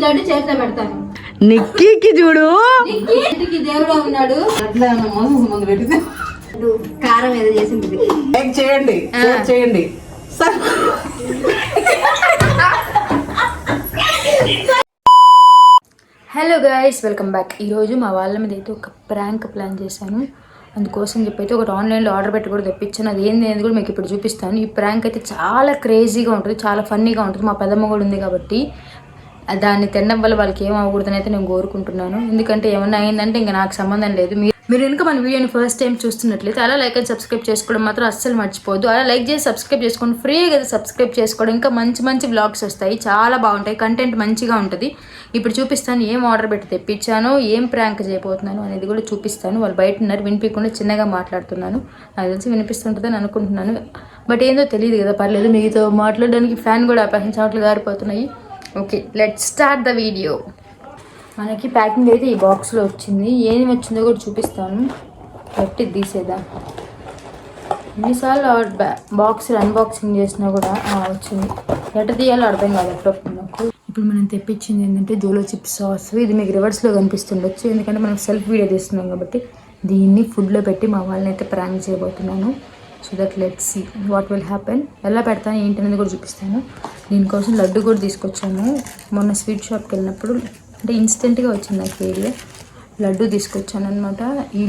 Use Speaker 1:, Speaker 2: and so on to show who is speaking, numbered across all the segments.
Speaker 1: లడ్డు చేతిలో పెడతాను.
Speaker 2: నిక్కీకి చూడు,
Speaker 1: నిక్కీకి దేవుడే ఉన్నాడు.
Speaker 3: అట్లా ముందు పెడితే
Speaker 1: కారం ఏదో చేసింది.
Speaker 3: చేయండి చేయండి.
Speaker 4: Hello guys, welcome back. ఈరోజు మా వాళ్ళ మీద అయితే ఒక ప్రాంక్ ప్లాన్ చేశాను. అందుకోసం చెప్పి అయితే ఒకటి ఆన్లైన్లో ఆర్డర్ పెట్టి కూడా తెప్పించాను. అది ఏంది అనేది కూడా మీకు ఇప్పుడు చూపిస్తాను. ఈ ప్రాంక్ అయితే చాలా క్రేజీగా ఉంటుంది, చాలా ఫన్నీగా ఉంటుంది. మా పెద్దమ్మ కూడా ఉంది కాబట్టి దాన్ని తినడం వల్ల వాళ్ళకి ఏం అవ్వకూడదని అయితే నేను కోరుకుంటున్నాను. ఎందుకంటే ఏమన్నా అయిందంటే ఇంకా నాకు సంబంధం లేదు. మీరు కనుక మన వీడియోని ఫస్ట్ టైం చూస్తున్నట్లయితే అలా లైక్ అండ్ సబ్స్క్రైబ్ చేసుకోవడం మాత్రం అస్సలు మర్చిపోద్దు. అలా లైక్ చేసి సబ్స్క్రైబ్ చేసుకోండి, ఫ్రీగా కదా సబ్స్క్రైబ్ చేసుకోవడం. ఇంకా మంచి మంచి వ్లాగ్స్ వస్తాయి, చాలా బాగుంటాయి, కంటెంట్ మంచిగా ఉంటుంది. ఇప్పుడు చూపిస్తాను ఏం ఆర్డర్ పెట్టి తెప్పించానో, ఏం ప్రాంక్ చేయబోతున్నాను అనేది కూడా చూపిస్తాను. వాళ్ళు బయట ఉన్నారు, వినిపించకుండా చిన్నగా మాట్లాడుతున్నాను. నాకు తెలిసి వినిపిస్తుంటుందని అనుకుంటున్నాను, బట్ ఏందో తెలియదు కదా. పర్లేదు, మీతో మాట్లాడడానికి ఫ్యాన్ కూడా చెమటలు గారిపోతున్నాయి. Okay, let's start the video. మనకి ప్యాకింగ్ అయితే ఈ బాక్స్లో వచ్చింది. ఏమి వచ్చిందో కూడా చూపిస్తాను. గట్టి తీసేదా, ఎన్నిసార్లు బాక్స్ అన్బాక్సింగ్ చేసినా కూడా వచ్చింది. ఎట్ట తీయాలో అర్థం కాదు అప్పుడప్పుడు నాకు. ఇప్పుడు మనం తెప్పించింది ఏంటంటే జోలో చిప్స్ సాస్. ఇది మీకు రివర్స్లో కనిపిస్తుండొచ్చు, ఎందుకంటే మనం సెల్ఫ్ వీడియో తీస్తున్నాం కాబట్టి. దీన్ని ఫుడ్లో పెట్టి మా వాళ్ళని అయితే ప్రాంక్ చేయబోతున్నాను. So that let's see what will happen. ఎలా పెడతాను ఏంటి అనేది కూడా చూపిస్తాను. దీనికోసం లడ్డు కూడా తీసుకొచ్చాను. మొన్న స్వీట్ షాప్కి వెళ్ళినప్పుడు అంటే ఇన్స్టెంట్గా వచ్చింది నాకు ఐడియా. లడ్డు తీసుకొచ్చాను అనమాట. ఈ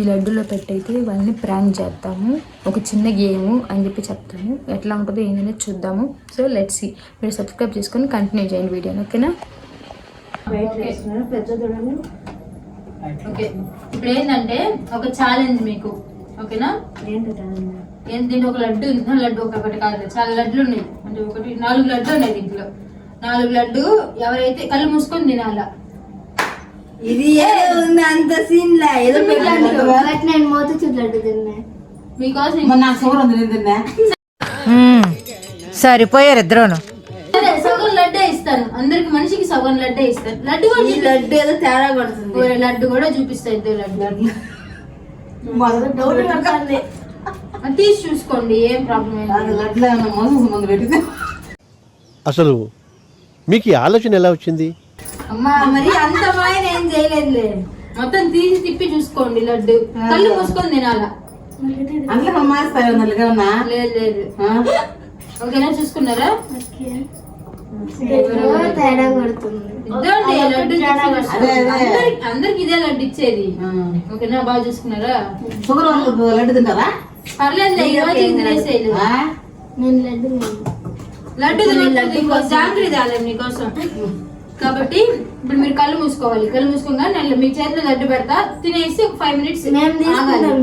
Speaker 4: లడ్డులో పెట్టయితే వాళ్ళని ప్రాంక్ చేద్దాము. ఒక చిన్న గేము అని చెప్పి చెప్తాను. ఎట్లా ఉంటుందో ఏంటనేది చూద్దాము. So let's see. మీరు సబ్స్క్రైబ్ చేసుకొని కంటిన్యూ చేయండి వీడియోని, ఓకేనా? ఓకే, ఇప్పుడు ఏంటంటే ఒక ఛాలెంజ్ మీకు, ఓకేనా? ఏంటంటే ఒక లడ్డు ఉంది. లడ్డు ఒకటి కాదు, చాలా లడ్లు ఉన్నాయి. అంటే 4 లడ్డు ఉన్నాయి దీంట్లో. 4 లడ్డు ఎవరైతే కళ్ళు మూసుకొని తినాలా.
Speaker 1: ఇది ఉంది అంత సీన్ లా ఏదో నేను మోతీచూర్ లడ్డు తిన్నా
Speaker 4: మీకోసం.
Speaker 2: సరిపోయారు ఇద్దరును.
Speaker 1: సగం లడ్డే ఇస్తాను అందరికి, మనిషికి సగం లడ్డే ఇస్తాను. లడ్డు లడ్డు ఏదో తేడా పడుతుంది. లడ్డు కూడా చూపిస్తాయి. లడ్డు తీసి చూసుకోండి, ఏం ప్రాబ్లం.
Speaker 3: ముందు పెడితే
Speaker 5: అసలు మీకు ఈ ఆలోచన ఎలా వచ్చింది?
Speaker 1: అమ్మా మరి అంత మాయన ఏం చేయలేదులే. మొత్తం తీసి తిప్పి చూసుకోండి. లడ్డు కళ్ళు మూసుకొని తినాలా.
Speaker 3: అందులో మారుస్తాయి
Speaker 1: లేదు లేదు. ఓకేనా, చూసుకున్నారా?
Speaker 6: తేడా పడుతుంది.
Speaker 1: ఇద్దండి లడ్డు, అందరికి ఇదే లడ్డు ఇచ్చేది. ఓకేనా, బాగా చూసుకున్నారా?
Speaker 3: షుగర్ లడ్డు తింటారా?
Speaker 1: పర్లేదు, ఈ రోజు తినేసేది.
Speaker 6: నేను లడ్డు
Speaker 1: లడ్డు జాగ్రత్త తేలేదు మీకోసం కాబట్టి. ఇప్పుడు మీరు కళ్ళు మూసుకోవాలి. కళ్ళు మూసుకోగా నేను మీ చేతిలో లడ్డు పెడతా, తినేసి ఒక 5 మినిట్స్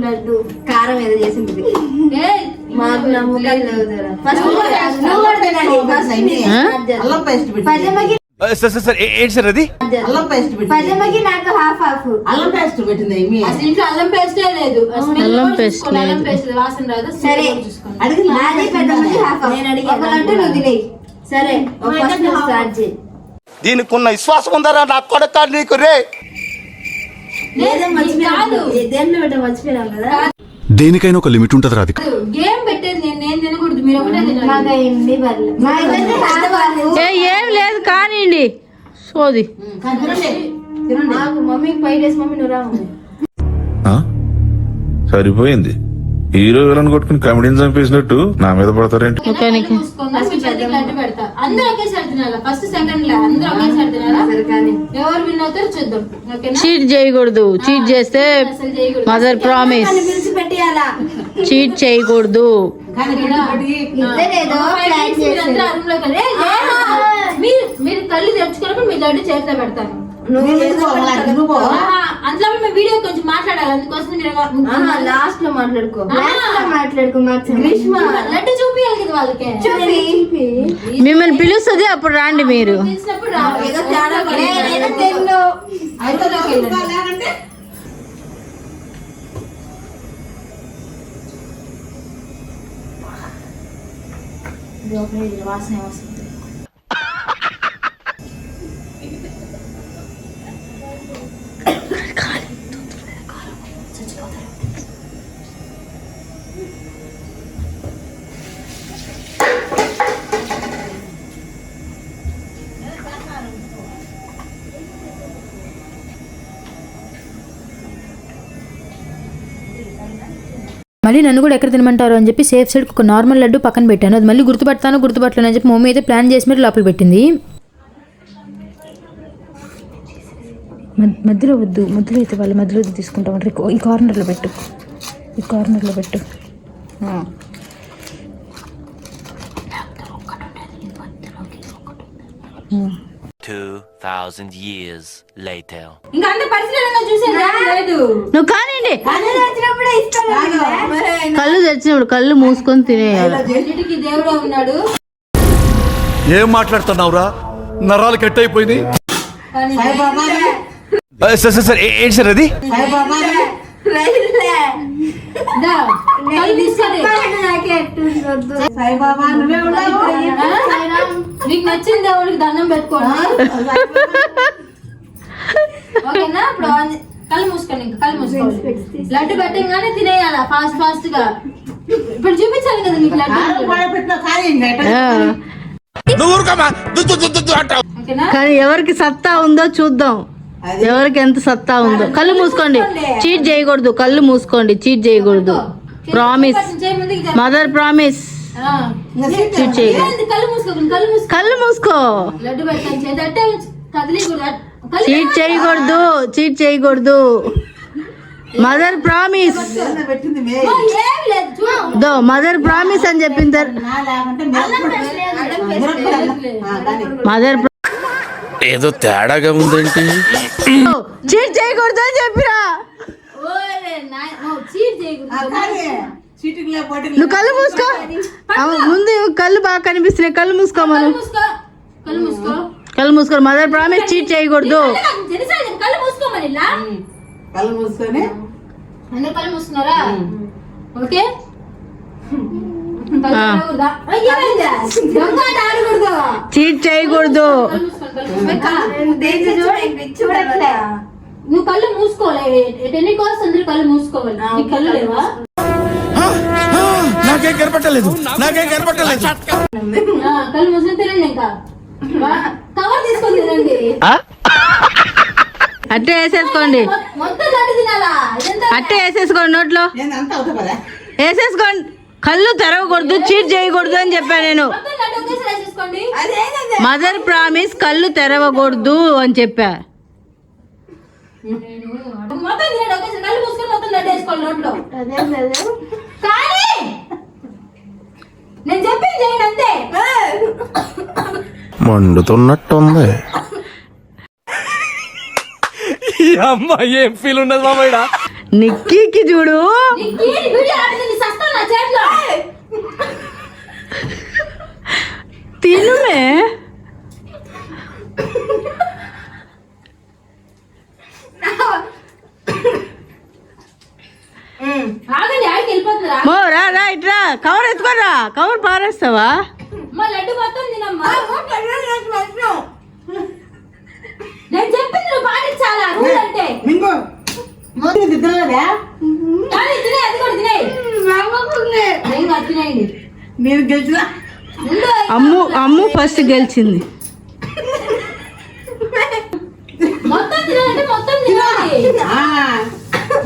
Speaker 6: లడ్డు
Speaker 1: కారం ఏదో చేసింది.
Speaker 3: అల్లం పేస్ట్ పెట్టి అల్లం పేస్ట్ పెట్టి
Speaker 6: నాకు హాఫ్
Speaker 3: అల్లం పేస్ట్ పెట్టింది.
Speaker 1: అసలు ఇంట్లో అల్లం పేస్టే లేదు. అల్లం పేస్ట్ వాసన రాదు.
Speaker 6: సరే
Speaker 3: అడిగింది
Speaker 6: లడ్డు నువ్వు తినేయి. సరే స్టార్ట్ చేయి.
Speaker 7: దీనికి ఉన్న విశ్వాసం ఉందరా నా కొడక నీకు రే.
Speaker 6: మర్చిపోయాం కదా.
Speaker 8: దేనికైనా ఒక లిమిట్ ఉంటది రాదు.
Speaker 1: గేమ్ పెట్టేది నేను తినకూడదు, మీరు ఒకటే తినాలి.
Speaker 2: ఏం లేదు కానివ్వండి. సోది
Speaker 6: మమ్మీకి 5 days మమ్మీ నువ్వు రా.
Speaker 8: సరిపోయింది. హీరో విలన్ కొట్టుకుని కమెడీని చంపేసినట్టు నా మీద పడతారేంటి?
Speaker 1: లడ్డు పెడతా, అందరూ ఒకేసారి తినాలా. ఫస్ట్ సెకండ్ లా అందరూ ఒకేసారి తినాలా. ఎవరు విన్ అవుతారో చూద్దాం, ఓకేనా?
Speaker 2: చీట్ చేయకూడదు. చీట్ చేస్తే మదర్ ప్రామిస్, చీట్ చేయకూడదు.
Speaker 1: మీరు కళ్ళు తెచ్చుకున్నప్పుడు మీ లడ్డు చేతిలో పెడతాను. అందులో మేము వీడియో కొంచెం మాట్లాడాలి, అందుకోసం
Speaker 6: లాస్ట్ లో మాట్లాడుకో.
Speaker 1: లడ్డు చూపియాలి కదా వాళ్ళకి.
Speaker 2: మిమ్మల్ని పిలుస్తుంది, అప్పుడు రాండి. మీరు
Speaker 1: పిలిచినప్పుడు వాసన వస్తుంది.
Speaker 4: మళ్ళీ నన్ను కూడా ఎక్కడ తినమంటారు అని చెప్పి సేఫ్ సైడ్ ఒక నార్మల్ లడ్డు పక్కన పెట్టాను. అది మళ్ళీ గుర్తుపట్టలేను అని చెప్పి మమ్మీ అయితే ప్లాన్ చేసి మరి లోపల పెట్టింది. మధ్యలో వద్దు, మధ్యలో అయితే వాళ్ళు మధ్యలో తీసుకుంటాం. ఈ కార్నర్లో పెట్టు.
Speaker 9: 2000 years later.
Speaker 1: ఇంకా అంత పరిశీలనగా చూసేది లేదు.
Speaker 2: నువ్వు కానివ్వండి,
Speaker 6: వచ్చినప్పుడే ఇస్తాను.
Speaker 2: కళ్ళు తెరిచినప్పుడు కళ్ళు మూసుకొని తినేయాలి.
Speaker 1: అన్నిటికీ దేవుడే ఉన్నాడు.
Speaker 7: ఏం మాట్లాడుతున్నావురా? నరాలు కట్ అయిపోయింది.
Speaker 1: కానీ
Speaker 7: సార్ ఏంటి సార్ అది?
Speaker 1: దా, కళ్ళు తీసుకొని.
Speaker 3: సాయిబాబా నువ్వే ఉన్నావు.
Speaker 1: మీకు నచ్చిన దేవుడికి దండం పెట్టుకోండి. ఓకేనా? ఇప్పుడు కళ్ళు మూసుకోండి. ఇంకా కళ్ళు మూసుకోండి. లడ్డు పెట్టగానే తినేయాలా ఫాస్ట్ గా. ఇప్పుడు చూపించాలి కదా మీకు లడ్డు.
Speaker 3: పెట్టిన కానీ
Speaker 7: నువ్వు ఊరుకోమా, అంటావు.
Speaker 1: ఓకేనా?
Speaker 2: కానీ ఎవరికి సత్తా ఉందో చూద్దాం, ఎవరికి ఎంత సత్తా ఉందో. కళ్ళు మూసుకోండి, చీట్ చేయకూడదు. కళ్ళు మూసుకోండి, చీట్ చేయకూడదు. Promise, mother promise. చీట్ చేయకూడదు.
Speaker 1: కళ్ళు మూసుకోకండి.
Speaker 2: కళ్ళు మూసుకో.
Speaker 1: లడ్డు పెట్టండి. చేతి అట్టే కదిలీకూడదు.
Speaker 2: చీట్ చేయకూడదు. Mother promise.
Speaker 3: పెట్టింది
Speaker 1: ఏం లేదు చూడు.
Speaker 2: దో మదర్ ప్రామిస్ అని చెప్పింది. మదర్
Speaker 8: ఏదో తేడాగా ఉందేంటి?
Speaker 2: చీట్ చేయకూడదు అని చెప్పిరా.
Speaker 1: ఓరే నాయ్, చీట్ చేయకూడదు.
Speaker 3: చీటింగ్ లేకపోతే
Speaker 2: నువ్వు కళ్ళు మూసుకో. ముందు కళ్ళు బాగా కనిపిస్తున్నాయి, కళ్ళు మూసుకో. మనం కళ్ళు మూసుకో. మదర్ ప్రామిస్, చీట్ చేయకూడదు.
Speaker 1: కళ్ళు మూసుకోమని ఇలా.
Speaker 3: కళ్ళు మూసుకొని
Speaker 1: అందరు కళ్ళు మూసుకున్నారా? ఓకే.
Speaker 2: చీట్ చేయకూడదు.
Speaker 1: నువ్వు కళ్ళు మూసుకోలే. ఎన్ని కోర్స్ అందరూ కళ్ళు మూసుకోవాలి. నీకు కళ్ళు లేవా?
Speaker 7: నాకేం కనపట్టలేదు.
Speaker 1: కళ్ళు మూసుకొని తినండి. ఇంకా కవర్ తీసుకొని తినండి.
Speaker 2: అట్టే వేసేసుకోండి,
Speaker 1: మొత్తం లడ్డు తినాలా?
Speaker 2: అట్టే వేసేసుకోండి నోట్లో
Speaker 3: నేను అంతా అవుతా కదా.
Speaker 2: వేసేసుకోండి. కళ్ళు తెరవకూడదు, చీట్ చేయకూడదు అని చెప్పాను నేను.
Speaker 1: మొత్తం లడ్డు ఒకేసారి వేసేసుకోండి.
Speaker 2: మదర్ ప్రామిస్, కళ్ళు తెరవకూడదు అని చెప్పా.
Speaker 1: మొత్తం తినండి ఒకేసారి. కళ్ళు మూసుకొని మొత్తం లడ్డు వేసుకోండి నోట్లో. కానీ నేను చెప్పింది చేయండి అంతే.
Speaker 8: మండుతున్నట్టుంది.
Speaker 7: అమ్మాయి ఏం ఫీల్ ఉన్నది మామయ్య?
Speaker 2: నిక్కీకి చూడు,
Speaker 1: నీకు ఈ వీడియో ఆడుతుంది సస్తా నా చేతిలో.
Speaker 2: తినుమే.
Speaker 1: ఆగండి, ఆడికి వెళ్ళిపోతుందిరా.
Speaker 2: మో రా రా ఇట్రా, కవర్ ఎత్తుకోరా. కవర్ పారేస్తావా?
Speaker 1: మా లడ్డు మొత్తం తినమ్మా. నేను చెప్పింది నువ్వు పాటించాలా రూల్ అంటే.
Speaker 3: మింగు తిద్దలేదా?
Speaker 1: కానీ తినే, అది కూడా తినే. ఏం కాదు, తినేయండి.
Speaker 3: నేను గెలిచినా
Speaker 1: ముందు
Speaker 2: అమ్ము ఫస్ట్ గెలిచింది.
Speaker 1: మొత్తం తినాలంటే మొత్తం తినాలి.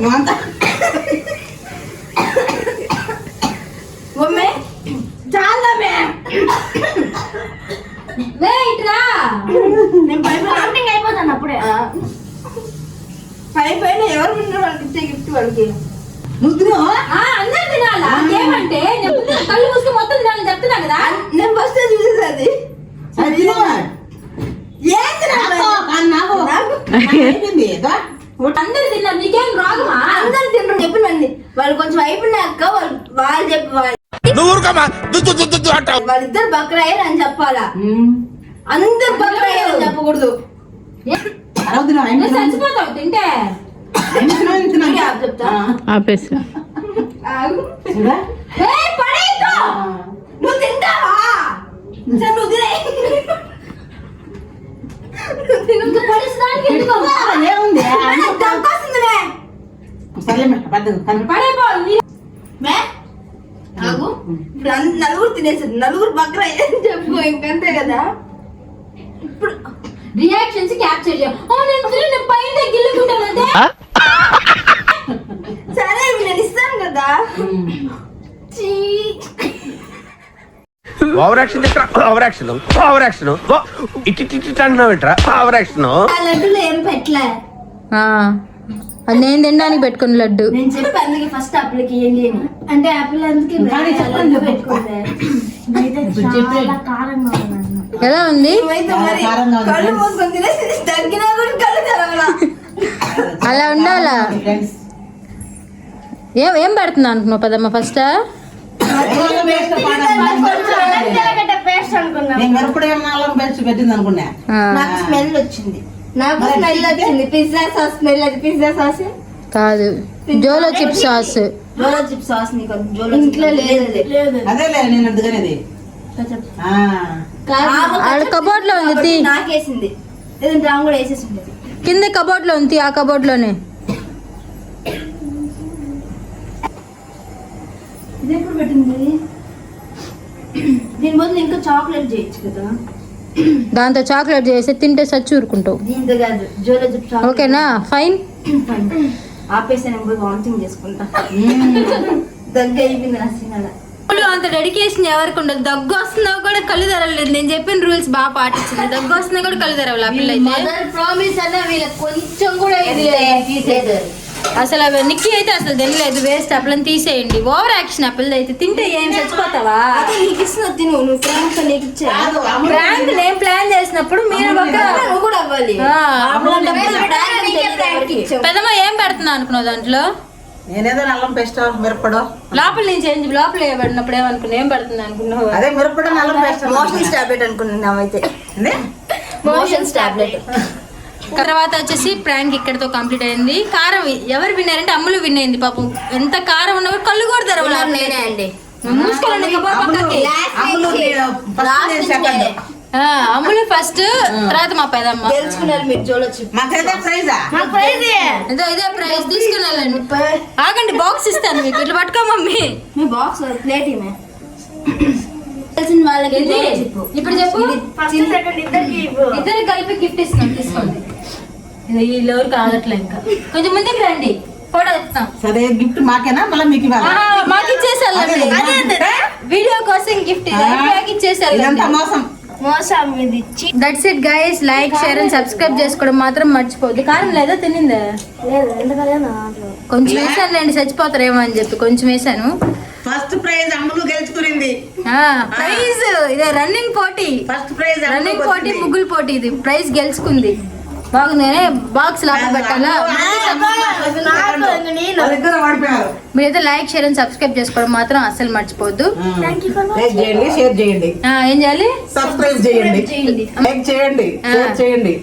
Speaker 3: నువ్వంతా
Speaker 1: వెయిట్ రా.
Speaker 6: అయిపోతాను అప్పుడే. పైన ఎవరు ముందు వాళ్ళకి ఇచ్చే గిఫ్ట్ వాళ్ళకి.
Speaker 3: నువ్వు తినవా?
Speaker 1: అందరు తినాలా? ఏమంటే నేను ముందు కళ్ళు మూసుకొని మొత్తం తినాలని చెప్తున్నా కదా.
Speaker 6: నేను ఫస్ట్ చూసేది
Speaker 3: అది తినవా?
Speaker 6: ఏం తినాలి?
Speaker 3: కానీ నాకు అయిపోయింది.
Speaker 1: అందరు తిన్నారు, నీకేం రాగమా?
Speaker 6: అందరు తింటారు చెప్పినండి. వాళ్ళు కొంచెం అయిపోయినాక వాళ్ళు చెప్పి
Speaker 7: నువ్వు ఊరుకోమా, అంటావు.
Speaker 6: వాళ్ళిద్దరు బక్రాయని అని చెప్పాలా. అందరు బక్రాయని చెప్పకూడదు.
Speaker 3: అరవై తినవా?
Speaker 1: నువ్వు చచ్చిపోతావు తింటే.
Speaker 6: చెప్తా
Speaker 2: ఆపేసి.
Speaker 3: చూడా?
Speaker 1: ఏయ్, పడేయకు.
Speaker 6: నువ్వు తింటావా? సరే నువ్వు తినే.
Speaker 1: ఇంకా పడేసడానికి ఎందుకు?
Speaker 3: ఏముంది?
Speaker 6: దొంగొస్తుందిలే.
Speaker 3: సర్లే పెద్దగా
Speaker 1: పడేపో.
Speaker 6: మే ఆగు. ఇప్పుడు నలుగురు తినేసారు. నలుగురు బక్రా అని చెప్పుకో, ఇంకంతే కదా.
Speaker 1: ఇప్పుడు రియాక్షన్స్ క్యాప్చర్ చేయ. నేను పైన గిల్లుకుంటానంటే
Speaker 6: సరే నేను ఇస్తాను కదా. చీ.
Speaker 7: Over action over action over action ఇట్టి అంటున్నావేంట్రా ఓవర్ యాక్షన్.
Speaker 6: ఆ లడ్డులో ఏం పెట్టలే.
Speaker 4: అది నేను తినడానికి పెట్టుకున్న లడ్డు.
Speaker 6: నేను చెప్పి అందుకే ఫస్ట్ ఆపిల్కి ఏం చేయను అంటే ఆపిల్ అందుకే లడ్డు పెట్టుకుంటే చాలా కారంగా ఉంది.
Speaker 4: ఎలా ఉంది?
Speaker 6: నువ్వైతే మరి కళ్ళు మూసుకొని తినేసి తగ్గినా కూడా కళ్ళు తెరవలా.
Speaker 4: అలా ఉండాలా?
Speaker 3: ఫ్రెండ్స్
Speaker 4: ఏం పెడుతున్నా అనుకున్నావు పదమ్మ ఫస్ట్?
Speaker 6: పేస్ట్ అనుకున్నా.
Speaker 3: నేను మిరపడి అల్లం పేస్ట్ పెట్టింది అనుకున్నా.
Speaker 6: నాకు స్మెల్ వచ్చింది. నాకు స్మెల్ వచ్చింది. Pizza sauce smell. అది పిజ్జా సాస్
Speaker 4: కాదు, జోలో చిప్ సాస్.
Speaker 6: జోలో చిప్ సాస్ నీకు జోలో ఇంట్లో లేదు.
Speaker 3: అదేలే నేను అందుకనేది.
Speaker 4: ఆడ కబోర్డ్ లో ఉంది.
Speaker 6: నాకేసింది లేదంటే రాము కూడా వేసేసి ఉండేది.
Speaker 4: కింద కబోర్డ్ లో ఉంది, ఆ కబోర్డ్ లోనే.
Speaker 6: ఇది ఎప్పుడు పెట్టింది? దీని బదులు ఇంకా చాక్లెట్ చేయొచ్చు కదా.
Speaker 4: దాంతో చాక్లెట్ చేసి తింటే సచ్చి ఊరుకుంటావు.
Speaker 6: దీంతో కాదు జోలో చిప్ చాక్లెట్.
Speaker 4: ఓకేనా? ఫైన్.
Speaker 6: ఆపేసి నేను పోయి వామిటింగ్ చేసుకుంటా. దగ్గర అయిపోయింది నా సినిమా.
Speaker 4: అంత డెడికేషన్ ఎవరికి ఉండదు. దగ్గు వస్తున్నా కూడా కళ్ళు తెరవలేదు. నేను చెప్పిన రూల్స్ బాగా పాటించింది. దగ్గు వస్తున్నా కూడా కళ్ళు తెరవాలి. ఆ పిల్ల అయితే
Speaker 6: ప్రామిస్ అన్న వీళ్ళకి కొంచెం కూడా ఇది తీసేది.
Speaker 4: అసలు అవి నిక్కి అయితే అసలు తినలేదు. వేస్ట్. అప్పులని తీసేయండి. Over action. ఆ పిల్ల అయితే తింటే ఏం చచ్చిపోతావా?
Speaker 6: అదే నీకు ఇస్తున్నా తిను. నువ్వు ప్రాంక్ నీకు ఇచ్చా.
Speaker 4: ప్రాంక్ నేను ప్లాన్ చేసినప్పుడు మీరు
Speaker 6: నువ్వు కూడా అవ్వాలి.
Speaker 4: పెద్దమ్మ ఏం పెడుతున్నా అనుకున్నావు దాంట్లో?
Speaker 3: నేనేదో అల్లం పేస్ట్ మిరపడో
Speaker 4: లోపల నుంచి ఏం లోపల పడినప్పుడు ఏమనుకున్నా? ఏం పడుతుంది అనుకున్నావు?
Speaker 3: అదే మిరపడ అల్లం పేస్ట్.
Speaker 6: మోషన్స్ టాబ్లెట్ అనుకున్నాను అయితే. Motions tablet.
Speaker 4: తర్వాత వచ్చేసి ప్రాంక్ ఇక్కడతో కంప్లీట్ అయింది. కారం ఎవరు విన్నారంటే అమ్ములు విన్ అయింది. పాపం ఎంత కారం ఉన్నా కూడా కళ్ళు కూడా తెరవాలి.
Speaker 6: నేనే అండి.
Speaker 4: మూసుకోండి. అమ్ములు ఫస్ట్, తర్వాత మా పెదమ్మ.
Speaker 6: తెలుసుకున్నారు మీరు జోలో చిప్.
Speaker 3: మాకైతే ప్రైజా?
Speaker 4: ఇదే ప్రైజ్ తీసుకుని వెళ్ళండి. ఆగండి, బాక్స్ ఇస్తాను మీకు. ఇట్లా పట్టుకో మమ్మీ.
Speaker 6: మీ బాక్స్ ప్లేట్ ఏమే తెలిసిన వాళ్ళకి
Speaker 4: ఇప్పుడు చెప్పు. ఇద్దరు కలిపి గిఫ్ట్ ఇస్తున్నాం, తీసుకోండి. వీళ్ళు ఎవరు కాగట్లే. ఇంకా కొంచెం ముందుకు రండి, ఫోటో ఇస్తాం.
Speaker 3: సరే గిఫ్ట్ మాకేనా మళ్ళీ మీకు ఇవ్వాలి?
Speaker 4: మాకు ఇచ్చేసాలండి. వీడియో కోసం గిఫ్ట్ ఇచ్చేసారు.
Speaker 6: మోసం ఇది.
Speaker 4: That's it guys. Like, share and subscribe చేసుకోవడం మాత్రం మర్చిపోద్ది. కారం లేదా? తినిందా?
Speaker 6: లేదు ఎందుకంటే
Speaker 4: కొంచెం వేసానులేండి, చచ్చిపోతారేమో అని చెప్పి కొంచెం వేసాను.
Speaker 3: ఫస్ట్ ప్రైజ్ అమ్ములు గెలుచుకునింది.
Speaker 4: ప్రైజ్ ఇదే రన్నింగ్ పోటీ.
Speaker 3: ఫస్ట్ ప్రైజ్
Speaker 4: రన్నింగ్ పోటీ, ముగ్గులు పోటీ. ఇది ప్రైజ్ గెలుచుకుంది. బాగుంది. బాక్స్ లోపల పెట్టాలా? మీరైతే లైక్, షేర్ అండ్ సబ్స్క్రైబ్ చేసుకోవడం మాత్రం అస్సలు మర్చిపోద్దు.
Speaker 3: లైక్ చేయండి, షేర్ చేయండి.
Speaker 4: ఏం చేయాలి?
Speaker 3: సబ్స్క్రైబ్ చేయండి, లైక్ చేయండి, షేర్ చేయండి.